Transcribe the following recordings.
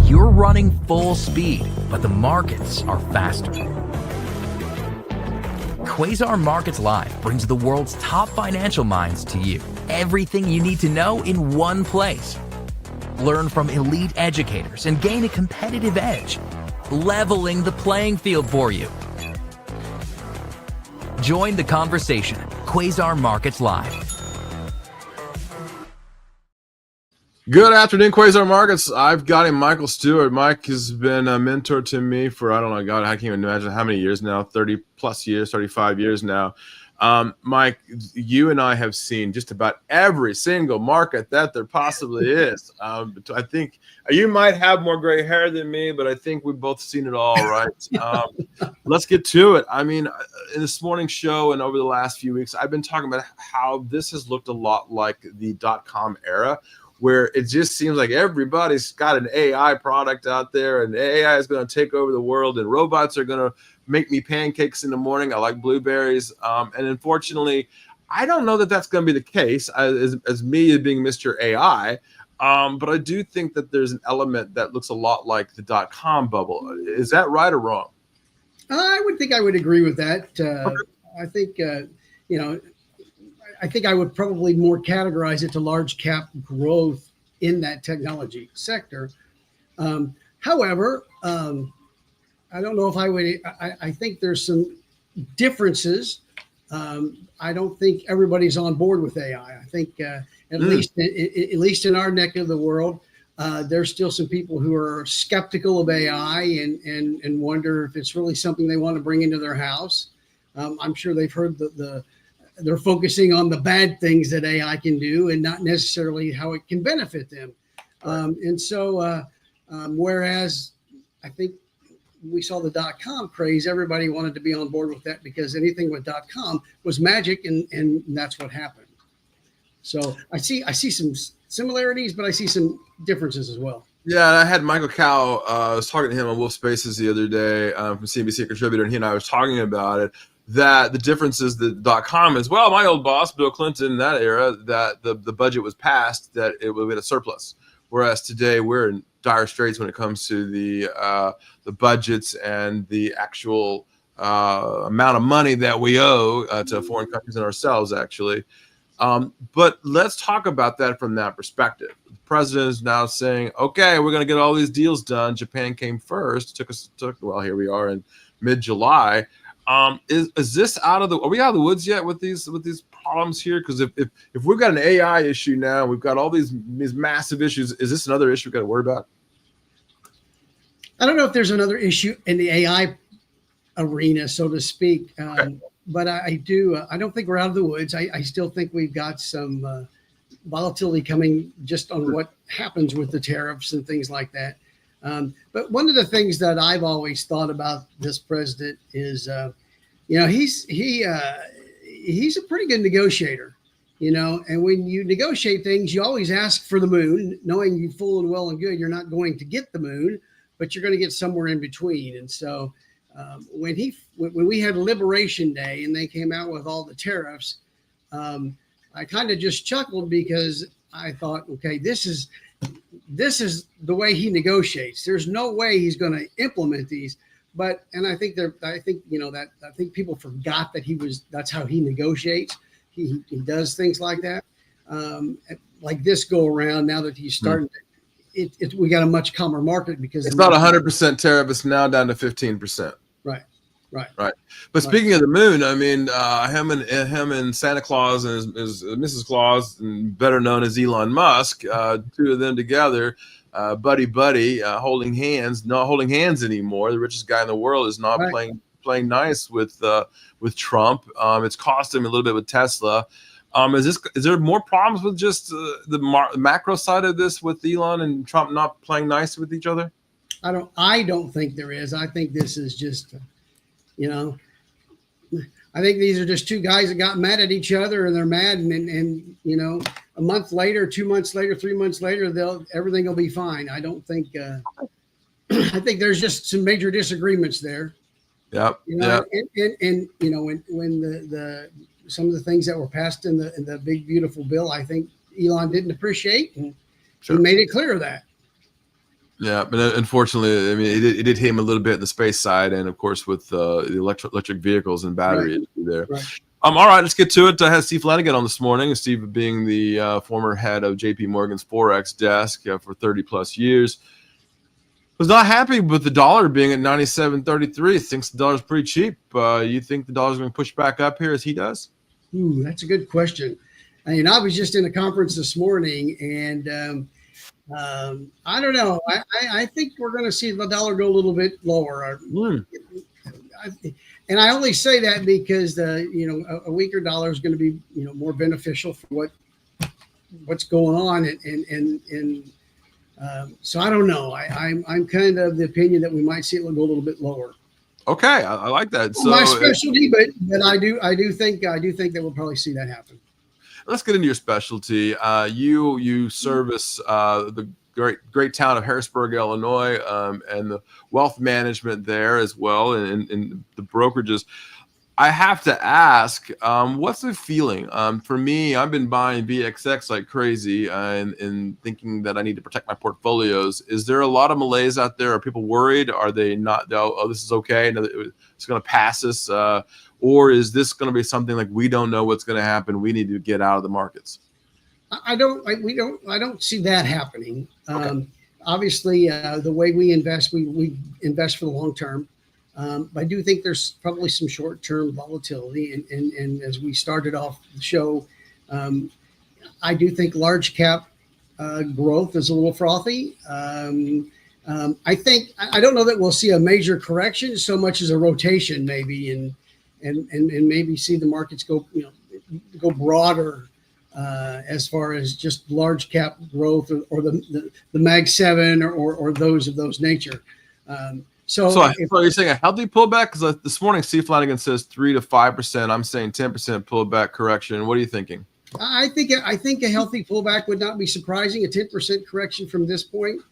You're running full speed, but the markets are faster. Quasar Markets Live brings the world's top financial minds to you. Everything you need to know in one place. Learn from elite educators and gain a competitive edge, leveling the playing field for you. Join the conversation. Quasar Markets Live. Good afternoon, Quasar Markets. I've got him, Michael Stewart. Mike has been a mentor to me for, I don't know, God, I can't even imagine how many years now, 30 plus years, 35 years now. Mike, you and I have seen just about every single market that there possibly is. I think you might have more gray hair than me, but I think we've both seen it all, right? Let's get to it. I mean, in this morning's show and over the last few weeks, I've been talking about how this has looked a lot like the dot-com era, where it just seems like everybody's got an AI product out there, and AI is going to take over the world, and robots are going to make me pancakes in the morning. I like blueberries. And unfortunately, I don't know that that's going to be the case as me being Mr. AI. But I do think that there's an element that looks a lot like the dot-com bubble. Is that right or wrong? I would agree with that. Okay. I think, I think I would probably more categorize it to large cap growth in that technology sector. However, I don't know if I would. I think there's some differences. I don't think everybody's on board with AI. I think at least in our neck of the world, there's still some people who are skeptical of AI and wonder if it's really something they want to bring into their house. I'm sure they've heard they're focusing on the bad things that AI can do and not necessarily how it can benefit them. Whereas I think we saw the dot-com craze, everybody wanted to be on board with that because anything with dot-com was magic, and that's what happened. So I see some similarities, but I see some differences as well. Yeah, I had Michael Cow. I was talking to him on Wolf Spaces the other day from CNBC contributor, and he and I was talking about it. That the difference is the dot-com is, well, my old boss, Bill Clinton, in that era, that the budget was passed, that it would be a surplus. Whereas today we're in dire straits when it comes to the budgets and the actual amount of money that we owe to foreign countries and ourselves, actually. But let's talk about that from that perspective. The president is now saying, okay, we're going to get all these deals done. Japan came first. Well, here we are in mid-July. Is this are we out of the woods yet with these problems here? Because if we've got an AI issue now, we've got all these massive issues. Is this another issue we've got to worry about? I don't know if there's another issue in the AI arena, so to speak. Okay. But I don't think we're out of the woods. I still think we've got some volatility coming just on what happens with the tariffs and things like that. But one of the things that I've always thought about this president is, he's a pretty good negotiator, and when you negotiate things, you always ask for the moon, knowing you full and well and good, you're not going to get the moon, but you're going to get somewhere in between. And so when we had Liberation Day and they came out with all the tariffs, I kind of just chuckled because I thought, okay, this is the way he negotiates. There's no way he's going to implement these, I think people forgot that that's how he negotiates. He does things like that. Like this go around, now that he's starting, we got a much calmer market because it's not 100% tariff. It's now down to 15%. Right. But speaking of the moon, I mean, him and Santa Claus and his Mrs. Claus, and better known as Elon Musk, two of them together, buddy, holding hands, not holding hands anymore. The richest guy in the world is not playing nice with Trump. It's cost him a little bit with Tesla. Is there more problems with just the macro side of this with Elon and Trump not playing nice with each other? I don't think there is. I think this is just, I think these are just two guys that got mad at each other, and they're mad, and a month later, 2 months later, 3 months later, everything will be fine. I don't think. I think there's just some major disagreements there. Yep. And when the some of the things that were passed in the big beautiful bill, I think Elon didn't appreciate, and he made it clear of that. Yeah, but unfortunately, I mean, it did hit him a little bit in the space side, and of course with the electric vehicles and Right, battery issue there. right. All right, let's get to it. I had Steve Flanagan on this morning. Steve being the former head of J.P. Morgan's Forex desk for 30 plus years. Was not happy with the dollar being at 97.33. Thinks the dollar's pretty cheap. You think the dollar's going to push back up here as he does? Ooh, that's a good question. I mean, I was just in a conference this morning, and I don't know. I think we're going to see the dollar go a little bit lower. And I only say that because a weaker dollar is going to be more beneficial for what's going on, and so I don't know. I'm kind of the opinion that we might see it go a little bit lower. Okay, I like that. So my specialty, but I do think that we'll probably see that happen. Let's get into your specialty. You service the great town of Harrisburg, Illinois, and the wealth management there as well, and the brokerages. I have to ask, what's the feeling? For me, I've been buying VXX like crazy and thinking that I need to protect my portfolios. Is there a lot of malaise out there? Are people worried? Are they not? Oh, this is okay. It's going to pass us. Or is this going to be something like we don't know what's going to happen? We need to get out of the markets. I don't see that happening. Okay. Obviously, the way we invest, we invest for the long term. I do think there's probably some short-term volatility, and as we started off the show, I do think large cap growth is a little frothy. I think I don't know that we'll see a major correction so much as a rotation, maybe, and maybe see the markets go broader as far as just large cap growth or the Mag 7 or those of those nature. So you're saying a healthy pullback? Because this morning, Steve Flanagan says 3 to 5%. I'm saying 10% pullback correction. What are you thinking? I think a healthy pullback would not be surprising. A 10% correction from this point,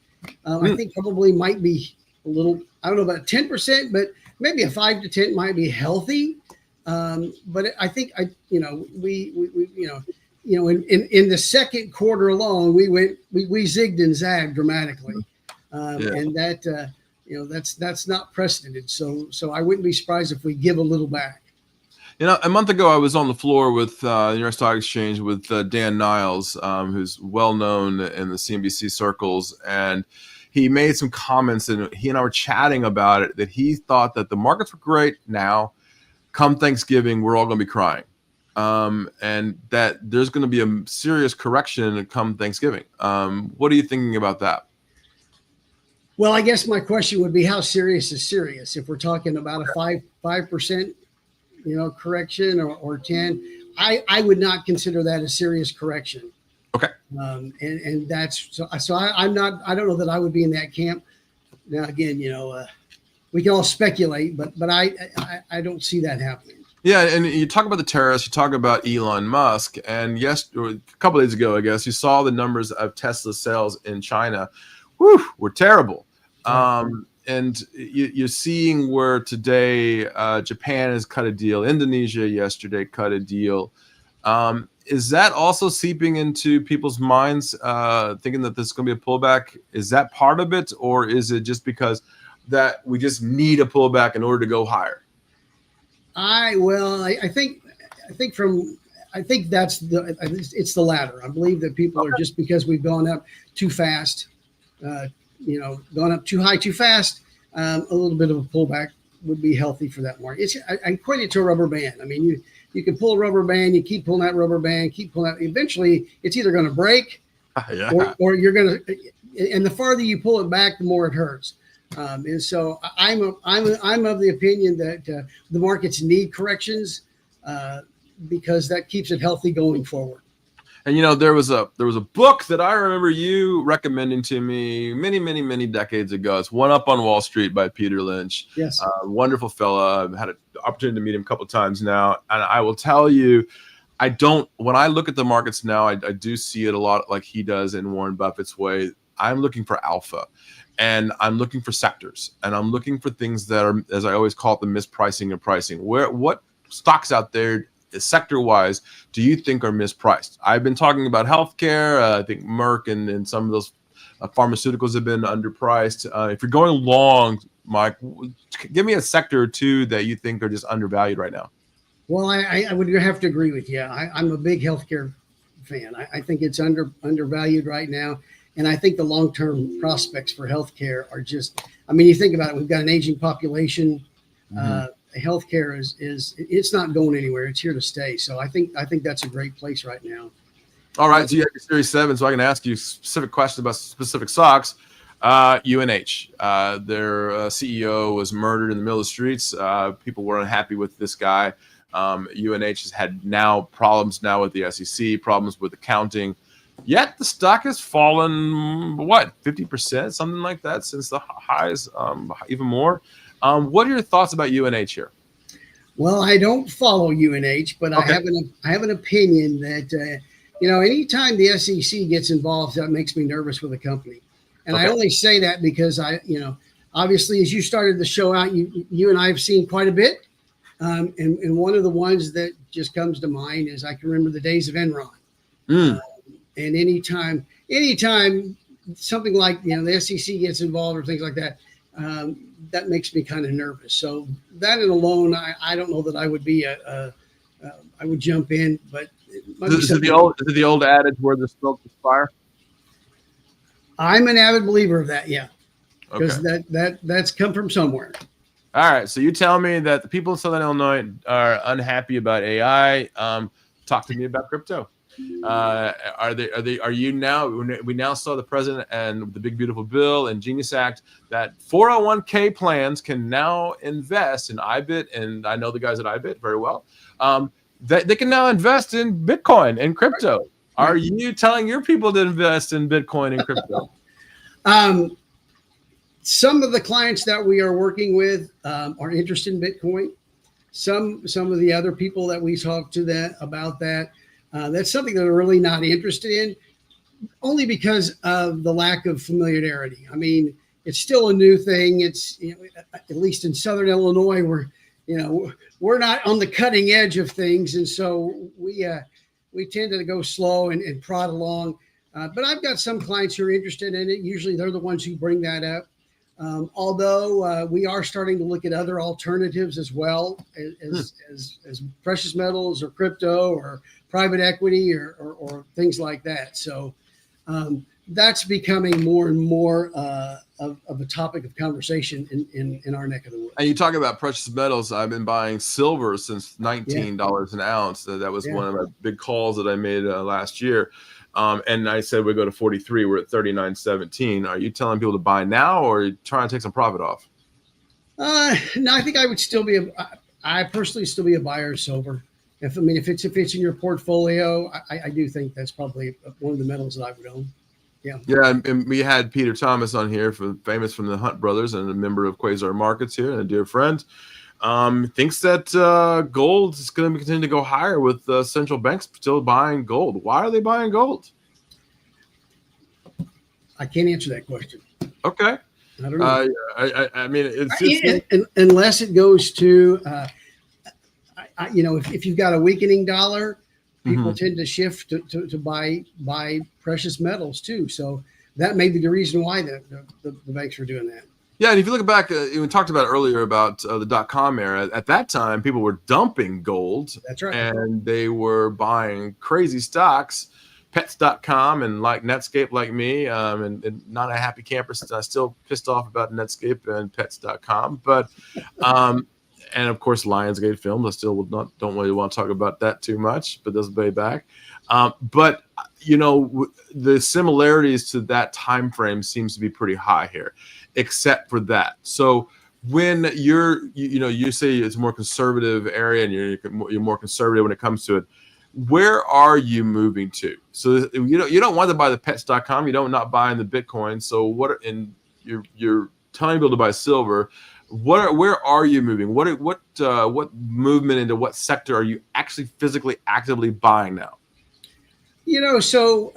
I think probably might be a little. I don't know about 10%, but maybe a 5 to 10 might be healthy. But I think we in the second quarter alone, we zigged and zagged dramatically, and that. That's not precedented. So I wouldn't be surprised if we give a little back. A month ago, I was on the floor with the New York Stock Exchange with Dan Niles, who's well known in the CNBC circles, and he made some comments, and he and I were chatting about it, that he thought that the markets were great now. Come Thanksgiving, we're all going to be crying, and that there's going to be a serious correction come Thanksgiving. What are you thinking about that? Well, I guess my question would be, how serious is serious? If we're talking about a 5%, correction or 10, I would not consider that a serious correction. Okay. And that's so I'm not. I don't know that I would be in that camp. Now again, we can all speculate, but I don't see that happening. Yeah, and you talk about the terrorists, you talk about Elon Musk, and a couple of days ago, I guess, you saw the numbers of Tesla sales in China. Were terrible. And you're seeing where today Japan has cut a deal. Indonesia yesterday cut a deal. Is that also seeping into people's minds, thinking that there's going to be a pullback? Is that part of it, or is it just because that we just need a pullback in order to go higher? I think that's it's the latter. I believe that people are, just because we've gone up too fast, gone up too high too fast, a little bit of a pullback would be healthy for that market. I equate it to a rubber band. I mean, you can pull a rubber band, you keep pulling that rubber band, keep pulling that. Eventually, it's either going to break, or you're going to. And the farther you pull it back, the more it hurts. And so I'm of the opinion that the markets need corrections because that keeps it healthy going forward. And there was a book that I remember you recommending to me many decades ago. It's One Up on Wall Street by Peter Lynch. Yes, wonderful fella. I've had an opportunity to meet him a couple of times now, and I will tell you, when I look at the markets now, I do see it a lot like he does in Warren Buffett's way. I'm looking for alpha, and I'm looking for sectors, and I'm looking for things that are, as I always call it, the mispricing of pricing. What stocks out there, sector-wise, do you think are mispriced? I've been talking about healthcare. I think Merck and some of those Pharmaceuticals have been underpriced. If you're going long, Mike, give me a sector or two that you think are just undervalued right now. Well, I would have to agree with you. I'm a big healthcare fan. I think it's undervalued right now. And I think the long-term prospects for healthcare are just, I mean, you think about it, we've got an aging population. Healthcare is it's not going anywhere. It's here to stay. So I think that's a great place right now. All right. So you have your Series 7. So I can ask you specific questions about specific stocks. UNH, their CEO was murdered in the middle of the streets. People were unhappy with this guy. UNH has had now problems now with the SEC, problems with accounting. Yet the stock has fallen, 50%, something like that, since the highs, even more. What are your thoughts about UNH here? Well, I don't follow UNH, but okay. I have an opinion that anytime the SEC gets involved, that makes me nervous with a company. And okay. I only say that because obviously, as you started the show out, you and I have seen quite a bit. And one of the ones that just comes to mind is I can remember the days of Enron. And anytime something like, the SEC gets involved or things like that, that makes me kind of nervous. So that and alone, I don't know that I would be I would jump in, but is it the old adage where the smoke is fire? I'm an avid believer of that. Yeah. Because that's come from somewhere. All right. So you tell me that the people in Southern Illinois are unhappy about AI. Talk to me about crypto. Are you now? We now saw the president and the big beautiful bill and Genius Act that 401k plans can now invest in IBIT, and I know the guys at IBIT very well. That they can now invest in Bitcoin and crypto. Are you telling your people to invest in Bitcoin and crypto? Some of the clients that we are working with are interested in Bitcoin. Some of the other people that we talk to about that. That's something that they're really not interested in, only because of the lack of familiarity. I mean, it's still a new thing. It's at least in Southern Illinois, we're not on the cutting edge of things, and so we tend to go slow and prod along. But I've got some clients who are interested in it. Usually, they're the ones who bring that up. Although we are starting to look at other alternatives as well as precious metals or crypto or private equity or things like that. So that's becoming more and more of a topic of conversation in our neck of the woods. And you talk about precious metals. I've been buying silver since $19 an ounce. That was one of my big calls that I made last year. And I said we go to 43. We're at 39.17. Are you telling people to buy now, or are you trying to take some profit off? No, I think I would still be I personally still be a buyer of silver. If it's in your portfolio, I do think that's probably one of the metals that I would own. Yeah. Yeah, and we had Peter Thomas on here, famous from the Hunt Brothers and a member of Quasar Markets here and a dear friend. Thinks that gold is going to continue to go higher with central banks still buying gold. Why are they buying gold? I can't answer that question. Okay. I don't know. I mean, it's unless it goes to, if you've got a weakening dollar, people tend to shift to buy precious metals too. So that may be the reason why the banks are doing that. Yeah, and if you look back, we talked about earlier about the .com era. At that time, people were dumping gold. That's right. And they were buying crazy stocks, pets.com and like Netscape like me, and not a happy camper since I'm still pissed off about Netscape and pets.com. But, and of course, Lionsgate Films. I still don't really want to talk about that too much, but this is way back. But, the similarities to that time frame seems to be pretty high here, except for that. So when you say it's a more conservative area and you're more conservative when it comes to it, where are you moving to? So you don't want to buy the pets.com, you don't not buying the Bitcoin. So you're telling people to buy silver. Where are you moving? What movement into what sector are you actually physically actively buying now? So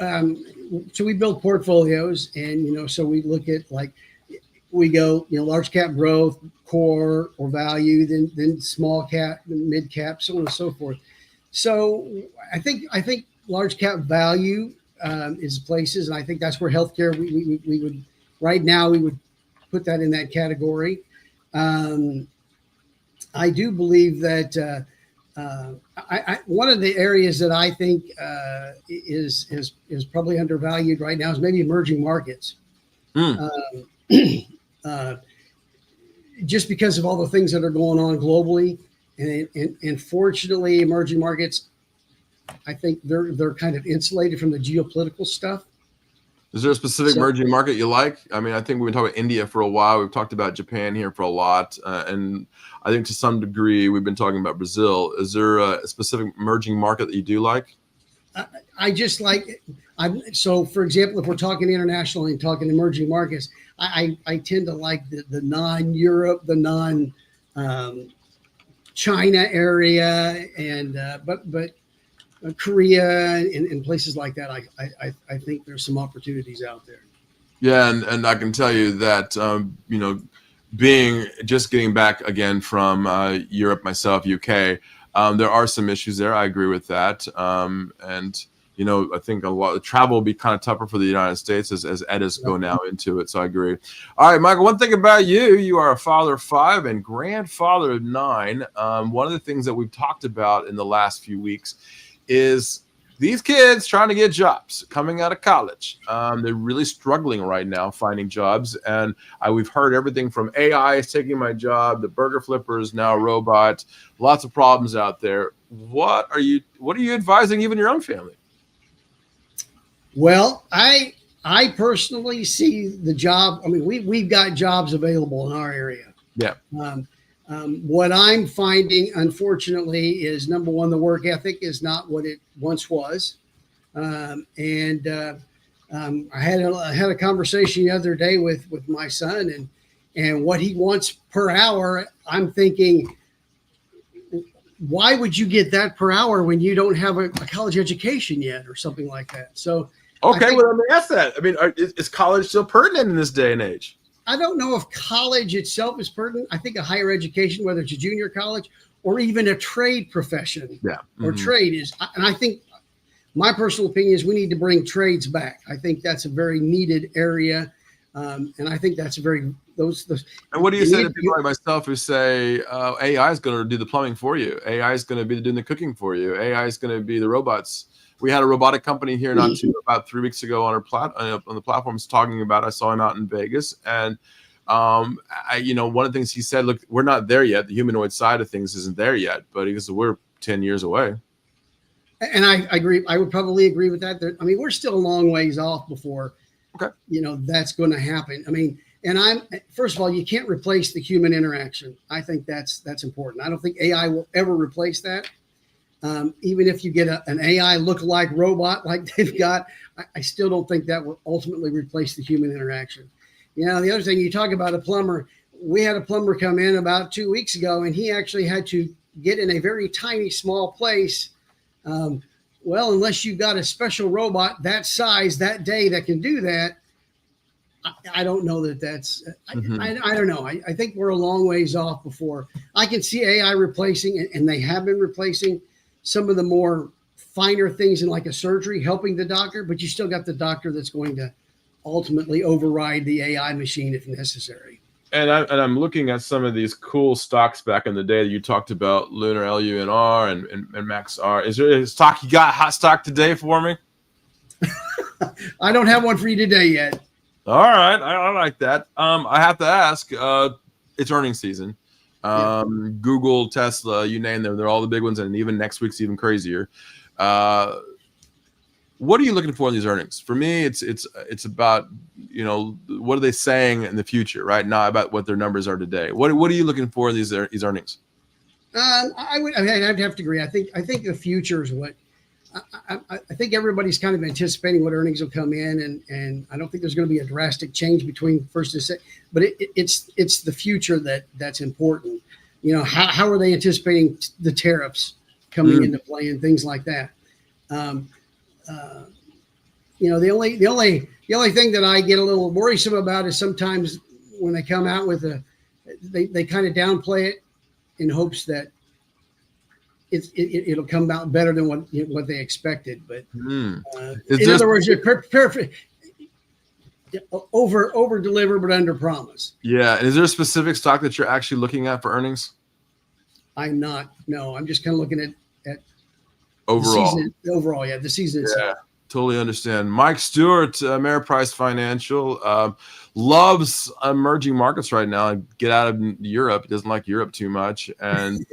we build portfolios, and so we look at we go large cap growth, core or value, then small cap, mid cap, so on and so forth. So I think large cap value is places, and I think that's where healthcare we would right now we would put that in that category. I do believe that one of the areas that I think is probably undervalued right now is maybe emerging markets. Just because of all the things that are going on globally, and fortunately, emerging markets, I think they're kind of insulated from the geopolitical stuff. Is there a specific emerging market you like? I mean, I think we've been talking about India for a while. We've talked about Japan here for a lot. And I think to some degree, we've been talking about Brazil. Is there a specific emerging market that you do like? I just like, so for example, if we're talking internationally and talking emerging markets, I tend to like the non-Europe, the non-China area, and but Korea and places like that. I think there's some opportunities out there. Yeah, and I can tell you that getting back again from Europe myself, UK, there are some issues there. I agree with that, and I think a lot of travel will be kind of tougher for the United States as EDIs go now into it. So I agree. All right, Michael, one thing about you are a father of 5 and grandfather of 9. One of the things that we've talked about in the last few weeks is these kids trying to get jobs coming out of college. They're really struggling right now finding jobs. And we've heard everything from AI is taking my job, the burger flippers, now robots, lots of problems out there. What are you advising even your own family? Well, I personally see the job. I mean, we've got jobs available in our area. Yeah. What I'm finding, unfortunately, is number one, the work ethic is not what it once was. I had a conversation the other day with my son and what he wants per hour. I'm thinking, why would you get that per hour when you don't have a college education yet or something like that? So, okay, well, let me ask that. I mean, is college still pertinent in this day and age? I don't know if college itself is pertinent. I think a higher education, whether it's a junior college or even a trade profession or trade is, and I think my personal opinion is we need to bring trades back. I think that's a very needed area. And I think that's a very, those. And what do you say to people like myself who say AI is going to do the plumbing for you? AI is going to be doing the cooking for you. AI is going to be the robots. We had a robotic company here about 3 weeks ago on the platforms talking about. I saw him out in Vegas, and one of the things he said, look, we're not there yet. The humanoid side of things isn't there yet, but he goes, we're 10 years away. And I agree. I would probably agree with that. I mean, we're still a long ways off before, that's going to happen. I mean, and first of all, you can't replace the human interaction. I think that's important. I don't think AI will ever replace that. Even if you get an AI lookalike robot like they've got, I still don't think that will ultimately replace the human interaction. The other thing, you talk about a plumber. We had a plumber come in about 2 weeks ago, and he actually had to get in a very tiny, small place. Well, unless you've got a special robot that size that day that can do that, I don't know that's, I don't know. I think we're a long ways off before I can see AI replacing, and they have been replacing some of the more finer things in like a surgery, helping the doctor, but you still got the doctor that's going to ultimately override the AI machine if necessary. And I'm looking at some of these cool stocks back in the day that you talked about, Lunar LUNR and Max R. Is there a stock you got, hot stock today for me? I don't have one for you today yet. All right. I like that. I have to ask, it's earnings season. Google, Tesla, you name them, they're all the big ones, and even next week's even crazier. What are you looking for in these earnings? For me, it's about what are they saying in the future, right? Not about what their numbers are today. What are you looking for in these earnings? I'd have to agree. I think the future is what I think everybody's kind of anticipating what earnings will come in, and I don't think there's going to be a drastic change between first and second. But it's the future that's important. How are they anticipating the tariffs coming into play and things like that? The only thing that I get a little worrisome about is sometimes when they come out with they kind of downplay it in hopes that it'll come out better than what they expected. But in other words, you prepare for over deliver but under promise. Yeah. And is there a specific stock that you're actually looking at for earnings? I'm not. No, I'm just kind of looking at overall. The season itself. Totally understand. Mike Stewart, Ameriprise Financial, loves emerging markets right now. Get out of Europe. He doesn't like Europe too much, and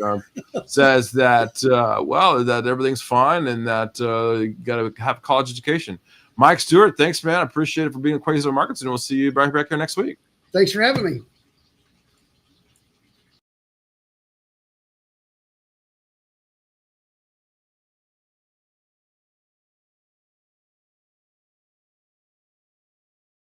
says that that everything's fine and that you got to have a college education. Mike Stewart, thanks, man. I appreciate it for being in Quasar Markets, and we'll see you back here next week. Thanks for having me.